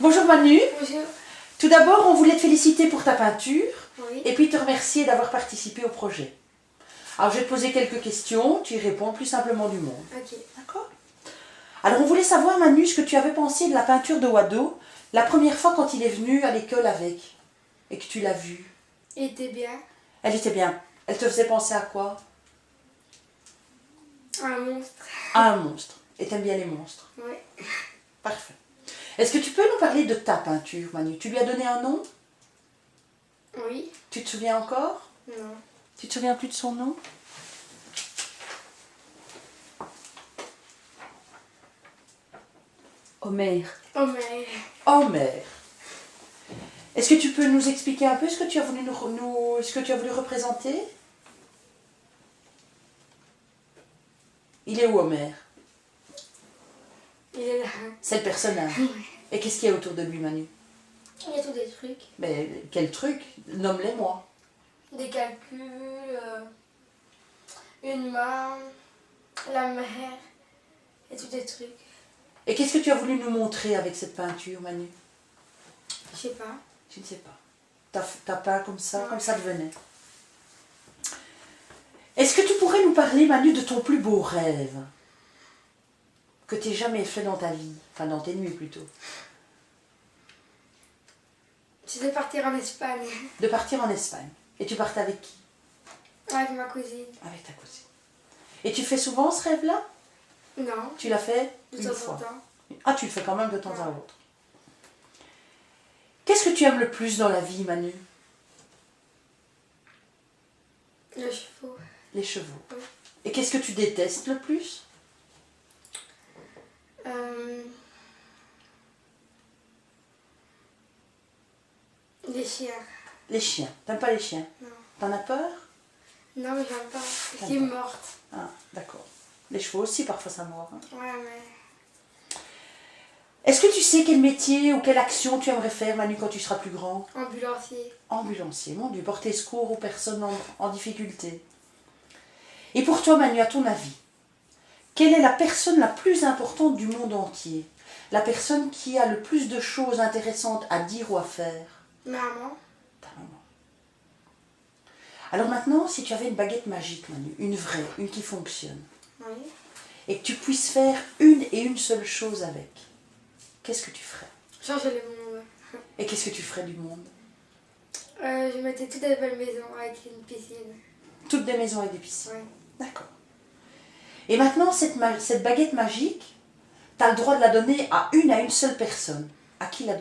Bonjour Manu. Bonjour. Tout d'abord, on voulait te féliciter pour ta peinture Oui. et puis te remercier d'avoir participé au projet. Alors, je vais te poser quelques questions, tu y réponds le plus simplement du monde. Ok. D'accord? Alors, on voulait savoir, Manu, ce que tu avais pensé de la peinture de Wado la première fois quand il est venu à l'école avec et que tu l'as vu. Il était bien. Elle était bien. Elle te faisait penser à quoi? Un monstre. À un monstre. Et t'aimes bien les monstres? Oui. Parfait. Est-ce que tu peux nous parler de ta peinture, Manu? Tu lui as donné un nom? Oui. Tu te souviens encore? Non. Tu te souviens plus de son nom? Homer. Homer. Homer. Est-ce que tu peux nous expliquer un peu ce que tu as voulu ce que tu as voulu représenter? Il est où Homer? Il est là. C'est le personnage. Et qu'est-ce qu'il y a autour de lui, Manu? Il y a tous des trucs. Mais quel truc? Nomme-les-moi. Des calculs, une main, la mer, et tous des trucs. Et qu'est-ce que tu as voulu nous montrer avec cette peinture, Manu? Je sais pas. Je ne sais pas. T'as peint comme ça devenait. Est-ce que tu pourrais nous parler, Manu, de ton plus beau rêve que tu n'aies jamais fait dans ta vie? Enfin, dans tes nuits, plutôt. C'était partir en Espagne. De partir en Espagne. Et tu partais avec qui? Avec ma cousine. Avec ta cousine. Et tu fais souvent ce rêve-là? Non. Tu l'as fait De une temps fois. en temps. Ah, tu le fais quand même de temps à autre. Qu'est-ce que tu aimes le plus dans la vie, Manu? Les chevaux. Les chevaux. Oui. Et qu'est-ce que tu détestes le plus? Les chiens. Les chiens. T'aimes pas les chiens? Non. T'en as peur? Non, mais j'aime pas. T'aimes Qui est pas. morte. Ah, d'accord. Les chevaux aussi, parfois ça mord. Hein. Ouais, mais. Est-ce que tu sais quel métier ou quelle action tu aimerais faire, Manu, quand tu seras plus grand? Ambulancier. Ambulancier, mon Dieu, porter secours aux personnes en difficulté. Et pour toi, Manu, à ton avis, quelle est la personne la plus importante du monde entier? La personne qui a le plus de choses intéressantes à dire ou à faire? Maman. Ta maman. Alors maintenant, si tu avais une baguette magique, Manu, une vraie, une qui fonctionne, Oui. et que tu puisses faire une et une seule chose avec, qu'est-ce que tu ferais? Changer le monde. Et qu'est-ce que tu ferais du monde? Je mettais toutes des belles maisons avec une piscine. Toutes des maisons avec des piscines. Oui. D'accord. Et maintenant, cette baguette magique, tu as le droit de la donner à une seule personne. À qui la